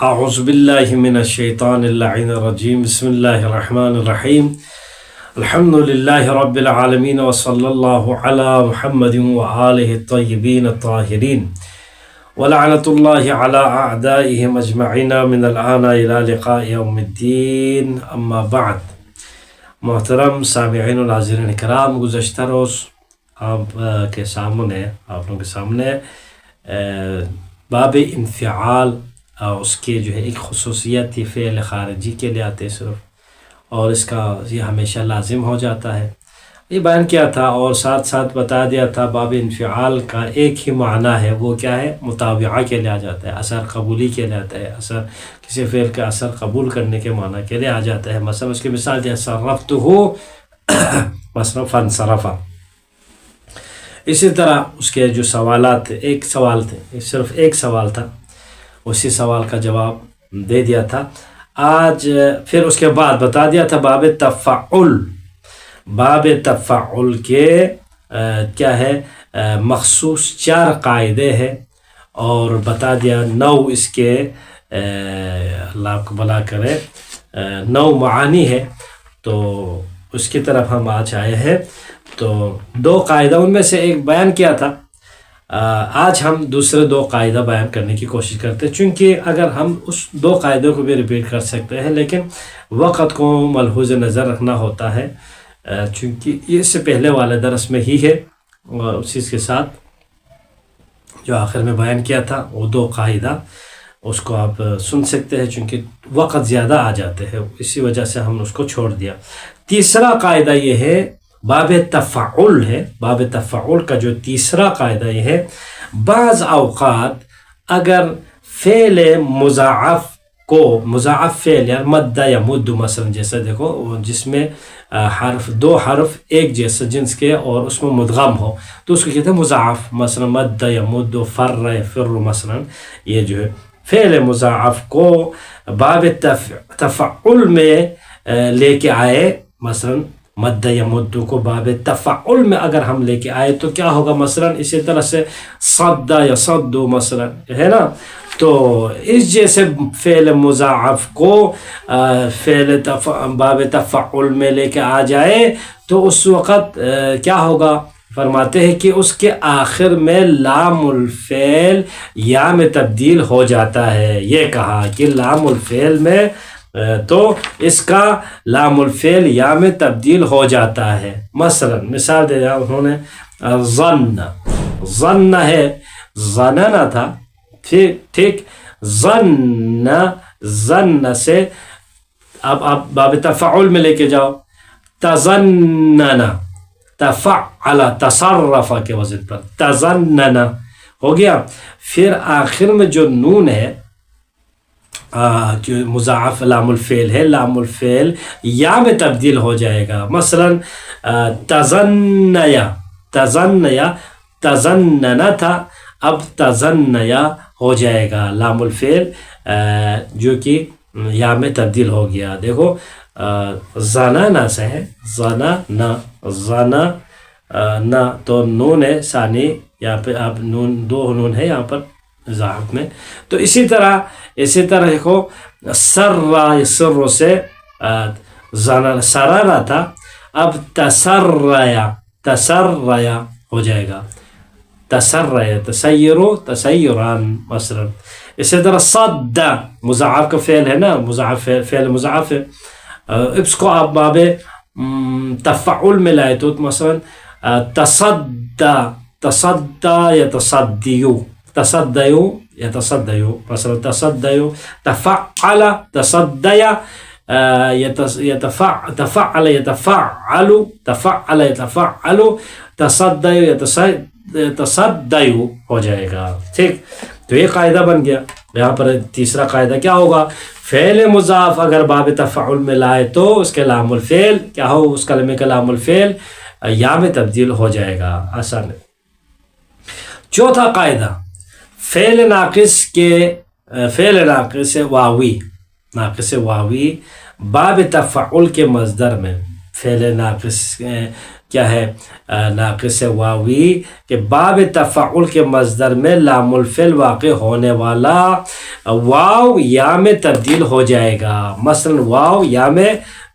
اعوذ باللہ من الشیطان اللعین الرجیم بسم اللہ الرحمن الرحیم الحمد للہ رب العالمین وصلی اللہ علی محمد وآلہ الطیبین الطاہرین ولعنۃ اللہ علی اعدائہم اجمعین من الآن الى لقاء یوم الدین اما بعد. محترم سامعین و ناظرین کرام، گزشتہ روز آپ لوگوں کے سامنے باب انفعال اس کے ایک خصوصیت تھی، فعل خارجی کے لیے آتے صرف، اور اس کا یہ ہمیشہ لازم ہو جاتا ہے، یہ بیان کیا تھا، اور ساتھ ساتھ بتا دیا تھا باب انفعال کا ایک ہی معنی ہے، وہ کیا ہے؟ مطابعہ کے لیے آ جاتا ہے، اثر قبولی کے لیے آتا ہے، اثر کسی فعل کا اثر قبول کرنے کے معنی کے لیے آ جاتا ہے. مثلا اس کی مثال دیا صرفتہ مثلا فانصرف. اسی طرح اس کے جو سوالات تھے، ایک سوال تھے، صرف ایک سوال تھا، اسی سوال کا جواب دے دیا تھا. آج پھر اس کے بعد بتا دیا تھا باب تفعل. باب تفعل کے کیا ہے؟ مخصوص 4 قاعدے ہیں، اور بتا دیا 9 اس کے اللہ کو بلا کرے 9 معانی ہے. تو اس کی طرف ہم آج آئے ہیں. تو 2 قاعدہ ان میں سے ایک بیان کیا تھا، آج ہم دوسرے 2 قاعدہ بیان کرنے کی کوشش کرتے ہیں، چونکہ اگر ہم اس 2 قاعدوں کو بھی ریپیٹ کر سکتے ہیں لیکن وقت کو ملحوظ نظر رکھنا ہوتا ہے، چونکہ یہ اس سے پہلے والے درس میں ہی ہے، اور اسی کے ساتھ جو آخر میں بیان کیا تھا وہ 2 قاعدہ اس کو آپ سن سکتے ہیں، چونکہ وقت زیادہ آ جاتے ہیں، اسی وجہ سے ہم اس کو چھوڑ دیا. تیسرا قاعدہ یہ ہے، باب تفعل ہے. باب تفعل کا جو تیسرا قاعدہ یہ ہے، بعض اوقات اگر فعل مضاعف کو، مضاعف فعل یا مد یا مد مثلا، جیسا دیکھو جس میں حرف 2 حرف ایک جیسا جنس کے اور اس میں مدغم ہو، تو اس کو کہتے ہیں مضاعف. مثلا مد یا مد، فر یا فر، مثلا یہ جو ہے فعل مضاعف کو باب تفعل میں لے کے آئے، مثلا مد یا مد کو باب تفعل میں اگر ہم لے کے آئے تو کیا ہوگا؟ مثلا اسی طرح سے صد یا صد مثلا ہے نا، تو اس جیسے فعل مضاعف کو باب تفعل میں لے کے آ جائے تو اس وقت کیا ہوگا؟ فرماتے ہیں کہ اس کے آخر میں لام الفعل یا میں تبدیل ہو جاتا ہے. یہ کہا کہ لام الفعل میں تو اس کا لام الفعل یا میں تبدیل ہو جاتا ہے. مثلا مثال دے دیا انہوں نے، ظن ہے، ظننا تھا، ٹھیک، ظن سے اب آپ باب تفعل میں لے کے جاؤ، تظننا، تفعل، تصرف کے وزن پر، تظننا ہو گیا. پھر آخر میں جو نون ہے، جو مضاعف لام الفعل ہے، لام الفعل یا میں تبدیل ہو جائے گا. مثلا تظنیا، تظننا تھا، اب تظنیا ہو جائے گا، لام الفعل جو کہ یا میں تبدیل ہو گیا. دیکھو زنانا سے ہے، زنا تو نون ہے ثانی، یہاں پہ اب نون 2 نون ہے یہاں پر اضافت میں. تو اسی طرح دیکھو سر سے سرارا تھا، اب تسریا ہو جائے گا، تسریا، تسیران مثلا. اسی طرح صد، مضاعف کا فعل ہے نا، مضاعف فعل مضاعف ہے، اس کو آپ باب تفعل میں لائے تو مثلا تصدى يتصديو، تصديو يتصديو، مثلا تصديو، تفعل، تصدي، تفعل يتفعل، تفعل يتفعل، تصدي يتصديو ہو جائے گا. ٹھیک، تو یہ قاعدہ بن گیا. یہاں پر تیسرا قاعدہ کیا ہوگا؟ فعل مضاف اگر باب تفعل میں لائے تو اس کے لام الفعل کیا ہو؟ اس کلمے کا لام الفعل یا میں تبدیل ہو جائے گا. آسان ہے. چوتھا قاعدہ، فعل ناقص واوی، باب تفعل کے مصدر میں فعل ناقص کیا ہے ناقص واوی کہ باب تفعل کے مصدر میں لام الفعل واقع ہونے والا واو یا میں تبدیل ہو جائے گا. مثلا واو یا میں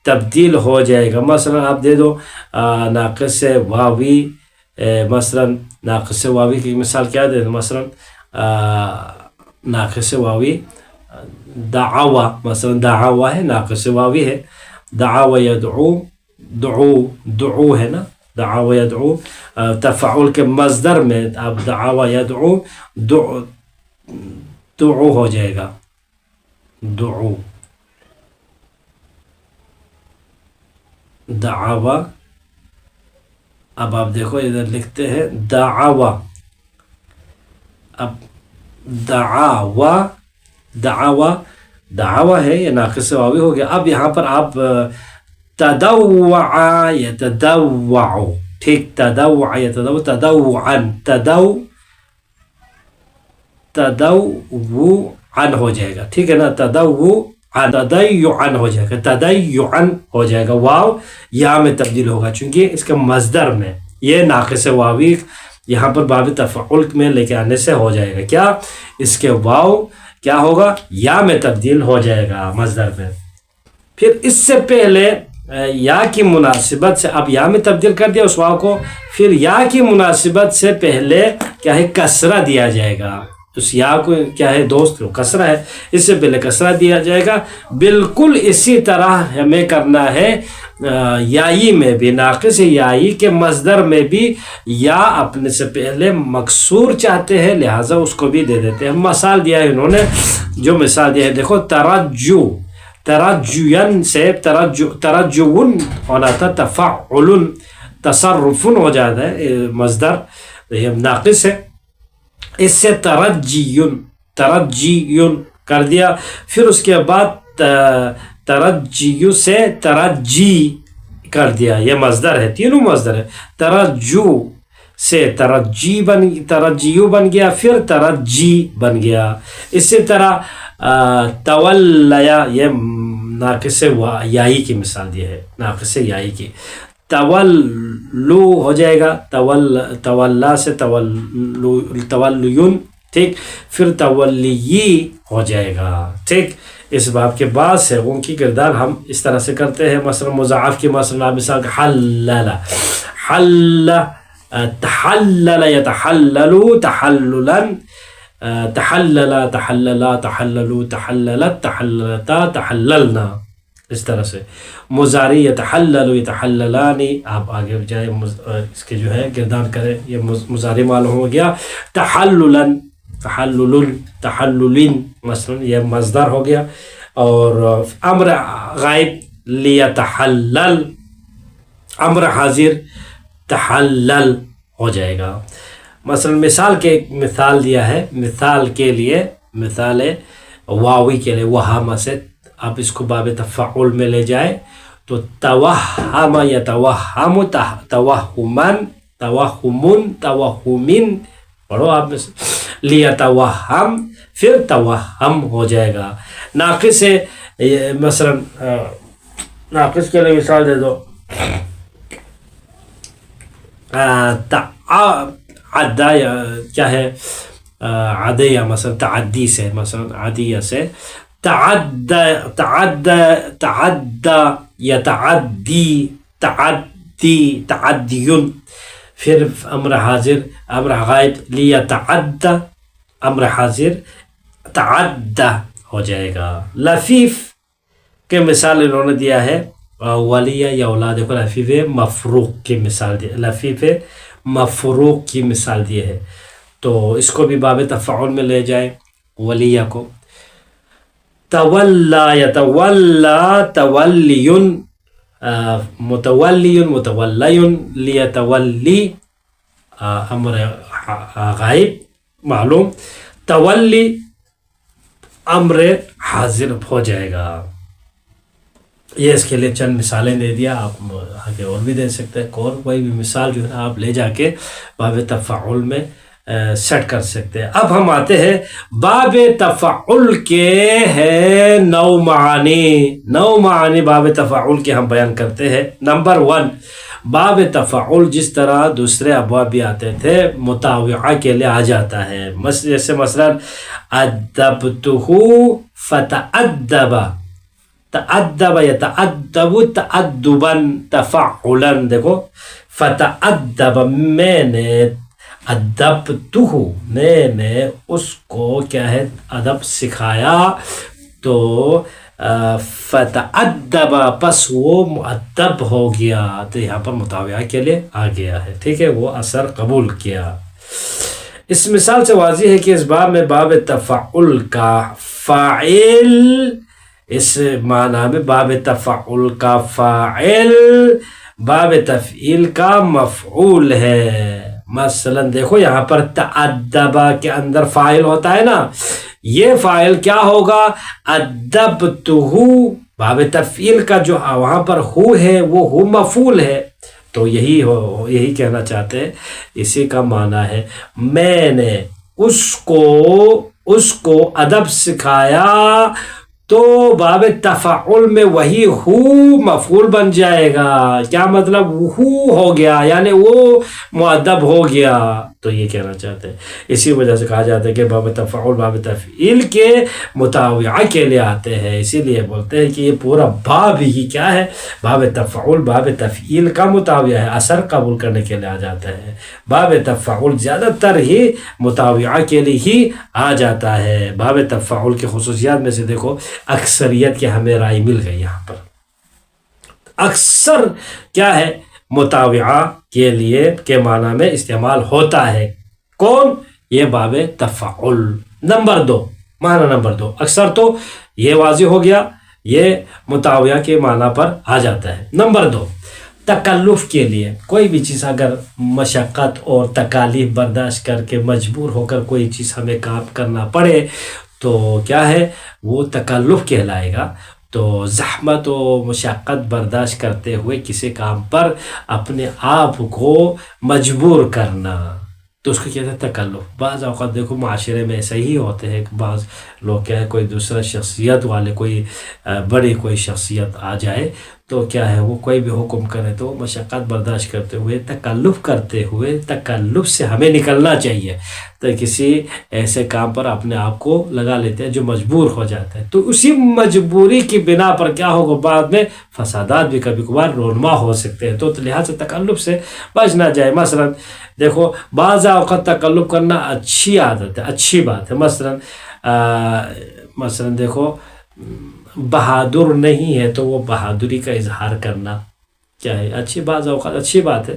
تبدیل ہو جائے گا. مثلا آپ دے دو ناقص واوی، مثلا ناقص واوی کی مثال کیا دے دو؟ مثلا ناقص واوی دعوا، مثلا دعوا ہے ناقص واوی ہے. دعوا یدعو، دعو ہے نا، دعوا یدعو. تفعل کے مصدر میں اب دعوا یدعو دعو ہو جائے گا، دعو. دعوا، اب آپ دیکھو ادھر لکھتے ہیں دعوا، اب دعوا ہے یہ ناقص واوی ہو گیا. اب یہاں پر آپ تدوع یتدوع، ٹھیک، تدوع یتدوع، تدوعن ہو جائے گا، ٹھیک ہے نا، تدیعن ہو جائے گا، تدیعن ہو جائے گا. واو یا میں تبدیل ہوگا چونکہ اس کے مصدر میں یہ ناقص واوی یہاں پر باب تفعل میں لے کے آنے سے ہو جائے گا. کیا اس کے واو کیا ہوگا؟ یا میں تبدیل ہو جائے گا مصدر میں. پھر اس سے پہلے یا کی مناسبت سے، اب یا میں تبدیل کر دیا اس واو کو، پھر یا کی مناسبت سے پہلے کیا ہے کسرہ دیا جائے گا. اس یا کو کیا ہے دوست کسرہ ہے، اس سے پہلے کسرہ دیا جائے گا. بالکل اسی طرح ہمیں کرنا ہے یائی میں بھی، ناقص یائی کے مصدر میں بھی یا اپنے سے پہلے مکسور چاہتے ہیں لہٰذا اس کو بھی دے دیتے ہیں. مثال دیا ہے انہوں نے، جو مثال دیا ہے دیکھو، ترجین سے ترجون ہونا تھا، تفعل تصرفن ہو جاتا ہے مصدر، یہ ناقص ہے. اس سے ترجیون کر دیا. پھر اس کے بعد ترجیو سے ترجی کر دیا، یہ مصدر ہے، تینوں مصدر ہے. ترجو سے ترجیو بن گیا، پھر ترجی بن گیا. اسی طرح تولیا، یہ ناقص یائی کی مثال دی ہے، ناقص یائی کی. تولو ہو جائے گا، تولا سے تولیون، ٹھیک، پھر تولی ہو جائے گا. ٹھیک، اس باب کے بعد سے ان کی کردار ہم اس طرح سے کرتے ہیں. مثلا مضاعف کی مثال حلل، تحلل یتحلل تحللا، تحلل تحللا تحللوا تحللت تحللتا تحللنا، اس طرح سے. مضارع یتحلل یتحللانی، آپ آگے جائے اس کے جو ہے گردان کریں، یہ مضارع معلوم ہو گیا. تحللا، تحلل، تحللین مثلا یہ مصدر ہو گیا. اور امر غائب لیتحلل، امر حاضر تحلل ہو جائے گا. مثلا مثال کے مثال دیا ہے، مثال کے لیے، مثال واوی کے لیے وہامہ سے آپ اس کو باب تفعل میں لے جائے تو توہم یتوہم، توہمن، توہمن، توہمن پڑھو آپ میں سے، لیتوہم، پھر توہم ہو جائے گا. ناقص ہے، مثلا ناقص کے لیے مثال دے دو، عدہ کیا ہے عدیہ، مثلا تعدی سے، مثلا عدیہ سے تعدى يتعدي تعدي تعدي، پھر امر حاضر امر غائب لیتعدى، امر حاضر تعدى ہو جائے گا. لفیف کے مثال انہوں نے دیا ہے ولیہ یا اولاد کو، لفیف مفروق کی مثال دی، لفیف مفروق کی مثال دی ہے. تو اس کو بھی باب تفعل میں لے جائے ولیہ کو. تولا یتولا تولی، متولی متولی، لیتولی امر غائب معلوم، تولی امر حاضر ہو جائے گا. یہ اس کے لیے چند مثالیں دے دیا، آپ آگے اور بھی دے سکتے ہیں. اور کوئی بھی مثال جو ہے آپ لے جا کے باب تفعل میں سیٹ کر سکتے ہیں۔ اب ہم آتے ہیں باب تفعل کے ہے 9 معانی باب تفعل کے ہم بیان کرتے ہیں۔ نمبر 1، باب تفعل جس طرح دوسرے ابواب بھی آتے تھے مطاوعہ کے لیے آ جاتا ہے، جیسے مثلا ادبتہ فتأدب، تأدب یتأدب تأدبا تفعلا، دیکھو فتأدب میں نے ادبتہ میں نے اس کو کیا ہے ادب سکھایا، تو فتأدب پس وہ مؤدب ہو گیا، تو یہاں پر مطاوعہ کے لیے آ گیا ہے، ٹھیک ہے، وہ اثر قبول کیا۔ اس مثال سے واضح ہے کہ اس باب میں باب تفعل کا فاعل، اس معنی میں باب تفعل کا فاعل باب تفعیل کا مفعول ہے۔ مثلا دیکھو یہاں پر تأدبا کے اندر فاعل ہوتا ہے نا، یہ فاعل کیا ہوگا؟ ادبتہ، باب تفعیل کا جو وہاں پر ہو ہے وہ ہو مفعول ہے، تو یہی کہنا چاہتے ہیں، اسی کا معنی ہے میں نے اس کو ادب سکھایا، تو باب تفعل میں وہی ہو مفعول بن جائے گا۔ کیا مطلب؟ ہو گیا یعنی وہ مؤدب ہو گیا، تو یہ کہنا چاہتے ہیں۔ اسی وجہ سے کہا جاتا ہے کہ باب تفعل باب تفعیل کے مطاوعہ کے لیے آتے ہیں، اسی لیے بولتے ہیں کہ یہ پورا باب ہی کیا ہے؟ باب تفعل باب تفعیل کا مطاوعہ ہے، اثر قبول کرنے کے لیے آ جاتا ہے۔ باب تفعل زیادہ تر ہی مطاوعہ کے لیے ہی آ جاتا ہے۔ باب تفعل کی خصوصیات میں سے دیکھو، اکثریت کی ہمیں رائے مل گئی، یہاں پر اکثر کیا ہے مطاوعہ کے لیے کے معنی میں استعمال ہوتا ہے۔ کون؟ یہ باب تفعل۔ نمبر 2، معنی نمبر 2، اکثر تو یہ واضح ہو گیا، یہ مطاوعہ کے معنی پر آ جاتا ہے۔ نمبر 2، تکلف کے لیے، کوئی بھی چیز اگر مشقت اور تکالیف برداشت کر کے مجبور ہو کر کوئی چیز ہمیں کام کرنا پڑے تو کیا ہے وہ تکلف کہلائے گا۔ تو زحمت و مشقت برداشت کرتے ہوئے کسی کام پر اپنے آپ کو مجبور کرنا، تو اس کو کہتے ہیں تکلف۔ بعض اوقات دیکھو معاشرے میں ایسا ہی ہوتے ہیں کہ بعض لوگ کیا ہے کوئی دوسرا شخصیت والے کوئی بڑی کوئی شخصیت آ جائے تو کیا ہے وہ کوئی بھی حکم کرے تو مشقت برداشت کرتے ہوئے تکلف کرتے ہوئے تکلف سے ہمیں نکلنا چاہیے، تو کسی ایسے کام پر اپنے آپ کو لگا لیتے ہیں جو مجبور ہو جاتا ہے، تو اسی مجبوری کی بنا پر کیا ہوگا بعد میں فسادات بھی کبھی کبھار رونما ہو سکتے ہیں، تو لہٰذا تکلف سے بچنا جائے۔ مثلا دیکھو بعض اوقات تکلف کرنا اچھی عادت ہے، اچھی بات ہے۔ مثلا دیکھو بہادر نہیں ہے تو وہ بہادری کا اظہار کرنا کیا ہے اچھی، بعض اوقات اچھی بات ہے،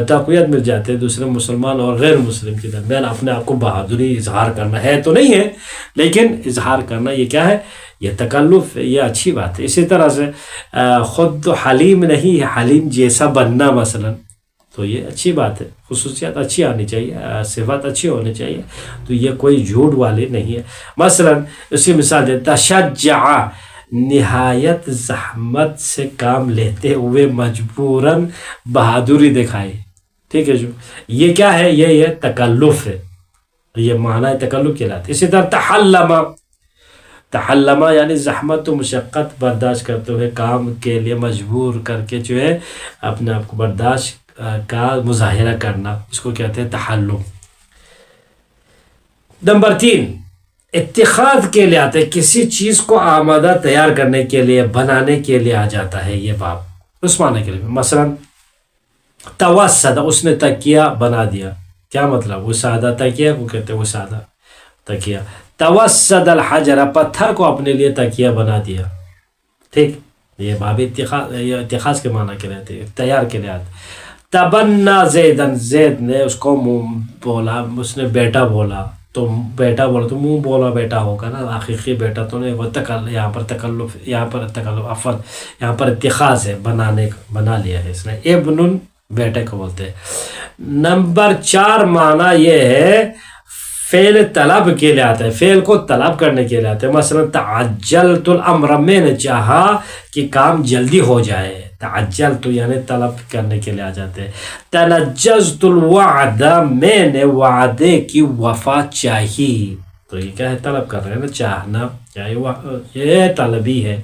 تقویت مل جاتے ہیں دوسرے مسلمان اور غیر مسلم کے درمیان، اپنے آپ کو بہادری اظہار کرنا ہے تو نہیں ہے لیکن اظہار کرنا یہ کیا ہے؟ یہ تکلف، یہ اچھی بات ہے۔ اسی طرح سے خود تو حلیم نہیں ہے، حلیم جیسا بننا مثلا، تو یہ اچھی بات ہے، خصوصیات اچھی آنی چاہیے، صفات اچھی ہونی چاہیے، تو یہ کوئی جھوٹ والی نہیں ہے۔ مثلا اسی مثال دے تشجع، نہایت زحمت سے کام لیتے ہوئے مجبوراً بہادری دکھائی، ٹھیک ہے جو یہ کیا ہے؟ یہ تکلف ہے، یہ معنی تکلف کہلاتا ہے۔ اسی طرح تحلم یعنی زحمت و مشقت برداشت کرتے ہوئے کام کے لیے مجبور کر کے جو ہے اپنے آپ کو برداشت کا مظاہرہ کرنا، اس کو کہتے ہیں تحلم۔ نمبر 3، اتخاذ کے لیے آتے ہیں، کسی چیز کو آمادہ تیار کرنے کے لیے بنانے کے لیے آ جاتا ہے یہ باب، اس معنی کے لیے۔ مثلا توسد، اس نے تکیہ بنا دیا، کیا مطلب؟ وسادہ تکیہ کو کہتے ہیں، وسادہ تکیہ۔ توسد الحجر، پتھر کو اپنے لیے تکیہ بنا دیا، ٹھیک، یہ باب اتخاذ کے معنی کے لیے تیار کے لیے آتے۔ تبنا زیدن، زید نے اس کو منہ بولا، اس نے بیٹا بولا، تو بیٹا بولا تو منہ بولا بیٹا ہوگا نا، حقیقی بیٹا تو نہیں، وہ یہاں پر تکلف عفوا یہاں پر اتخاذ ہے، بنا لیا ہے اس نے۔ ابن بیٹے کو بولتے ہیں۔ نمبر 4 معنی یہ ہے فعل طلب کے لیے آتا ہے، فعل کو طلب کرنے کے لیے آتا ہے۔ مثلا تعجلت الامر، میں نے چاہا کہ کام جلدی ہو جائے، تعجلت یعنی طلب کرنے کے لیے آ جاتے ہیں. تنجزت الوعد میں نے وعدے کی وفا چاہی. تو یہ کیا ہے؟ طلب کر رہے ہیں نا، چاہنا، یہ طلبی ہے،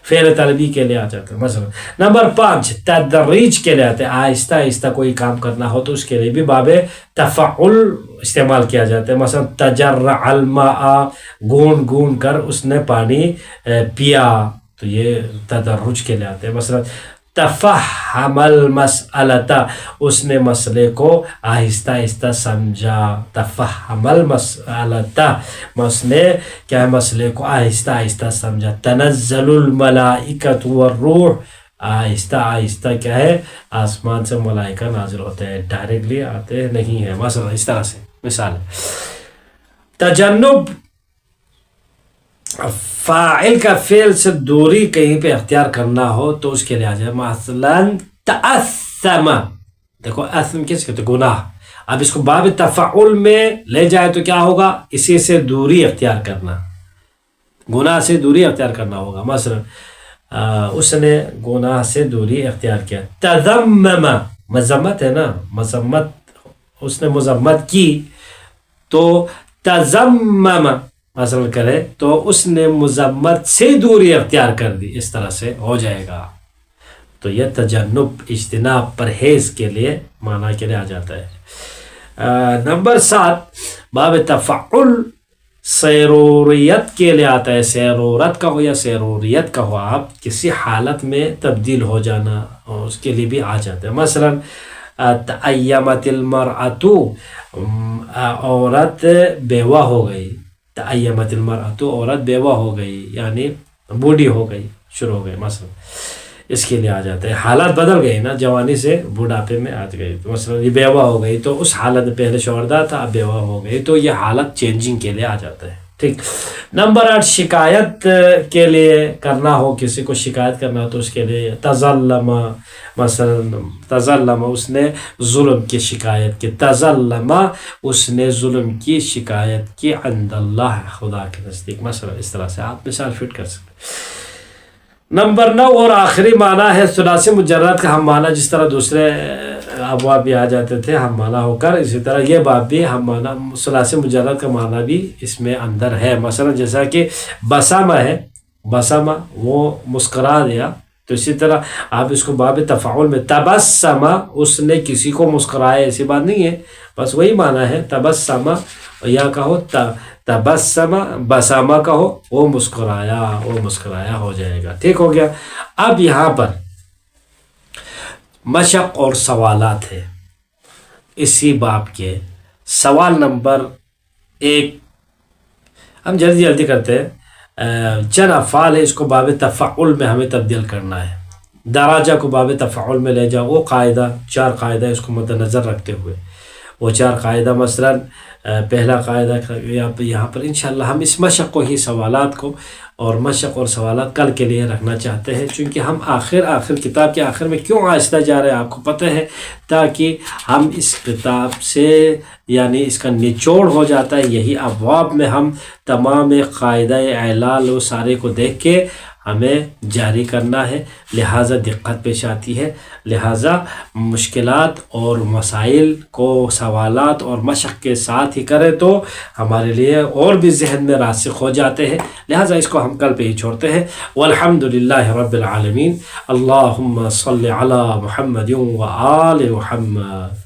فعل طلبی کے لیے آ جاتا ہے. مثلا نمبر 5 تدریج کے لیے آتے ہیں. آہستہ آہستہ کوئی کام کرنا ہو تو اس کے لیے بھی باب تفعل استعمال کیا جاتا ہے. مثلا تجرع الماء، گون گون کر اس نے پانی پیا، تو یہ تدرج کے لیے آتے ہیں. مثلا تفہم المسئلۃ، اس نے مسئلے کو آہستہ آہستہ سمجھا. تفہم المسئلۃ، اس نے کیا ہے؟ مسئلے کو آہستہ آہستہ سمجھا. تنزل الملائکۃ والروح، آہستہ آہستہ کیا ہے؟ آسمان سے ملائکہ نازل ہوتے ہیں، ڈائریکٹلی آتے نہیں ہیں. مثلا اس طرح سے مثال ہے. تجنب، فاعل کا فعل سے دوری کہیں پہ اختیار کرنا ہو تو اس کے لیے آ جائے. مثلا تأثم، دیکھو اثم کس کہتے ہیں؟ گناہ. اب اس کو باب تفعل میں لے جائے تو کیا ہوگا؟ اسی سے دوری اختیار کرنا، گناہ سے دوری اختیار کرنا ہوگا. مثلا اس نے گناہ سے دوری اختیار کیا. تذمم، مذمت ہے نا، مذمت، اس نے مذمت کی تو تذمم مثلا کرے تو اس نے مذمت سے دوری اختیار کر دی، اس طرح سے ہو جائے گا. تو یہ تجنب، اجتناب، پرہیز کے لیے معنی کے لیے آ جاتا ہے. نمبر 7 باب تفعل سیروریت کے لیے آتا ہے. سیرورت کا ہو یا سیروریت کا ہو، آپ کسی حالت میں تبدیل ہو جانا، اس کے لیے بھی آ جاتا ہے. مثلا تأیمت المرأۃ، عورت بیوہ ہو گئی. تأیمت المرأۃ، عورت بیوہ ہو گئی یعنی بوڑھی ہو گئی، شروع ہو گئی. مثلا اس کے لیے آ جاتا ہے. حالات بدل گئی نا، جوانی سے بوڑھاپے میں آ گئی. مثلا یہ بیوہ ہو گئی تو اس حالت میں پہلے شوہردار تھا، اب بیوہ ہو گئی، تو یہ حالت چینجنگ کے لیے آ جاتا ہے. ٹھیک. نمبر 8 شکایت کے لیے کرنا ہو، کسی کو شکایت کرنا ہو تو اس کے لیے تظلم. مثلا تظلم، اس نے ظلم کی شکایت کی. تظلم، اس نے ظلم کی شکایت کی. عند اللہ، خدا کے نزدیک. مثلا اس طرح سے آپ مثال فٹ کر سکتے. نمبر 9 اور آخری معنی ہے ثلاثی مجرد کا ہم معنی. جس طرح دوسرے ابواب بھی آ جاتے تھے ہم معنی ہو کر، اسی طرح یہ باب بھی ہم معنی، ثلاثی مجرد کا معنی بھی اس میں اندر ہے. مثلا جیسا کہ بسامہ ہے، بسامہ وہ مسکرا دیا، تو اسی طرح آپ اس کو باب تفعول میں تبسم، اس نے کسی کو مسکرایا، ایسی بات نہیں ہے، بس وہی معنی ہے. تبسم یا کہو تبسم، بسامہ کہو، وہ مسکرایا، وہ مسکرایا ہو جائے گا. ٹھیک ہو گیا. اب یہاں پر مشق اور سوالات ہے اسی باب کے. سوال نمبر 1 ہم جلدی جلدی کرتے ہیں. چند افعال ہے، اس کو باب تفعل میں ہمیں تبدیل کرنا ہے. دراجہ کو باب تفعل میں لے جاؤ. وہ قاعدہ، 4 قاعدہ اس کو مد نظر رکھتے ہوئے، وہ 4 قاعدہ مثلا پہلا قاعدہ یہاں پر انشاءاللہ ہم اس مشق کو ہی، سوالات کو اور مشق اور سوالات کل کے لیے رکھنا چاہتے ہیں، چونکہ ہم آخر کتاب کے آخر میں کیوں آہستہ جا رہے ہیں آپ کو پتہ ہے، تاکہ ہم اس کتاب سے یعنی اس کا نچوڑ ہو جاتا ہے یہی ابواب میں ہم تمام قاعدہ اعلال و سارے کو دیکھ کے ہمیں جاری کرنا ہے. لہٰذا دقت پیش آتی ہے، لہٰذا مشکلات اور مسائل کو سوالات اور مشق کے ساتھ ہی کرے تو ہمارے لیے اور بھی ذہن میں راسخ ہو جاتے ہیں. لہٰذا اس کو ہم کل پہ ہی چھوڑتے ہیں. والحمدللہ رب العالمین. اللہم صلی علی محمد و آل محمد.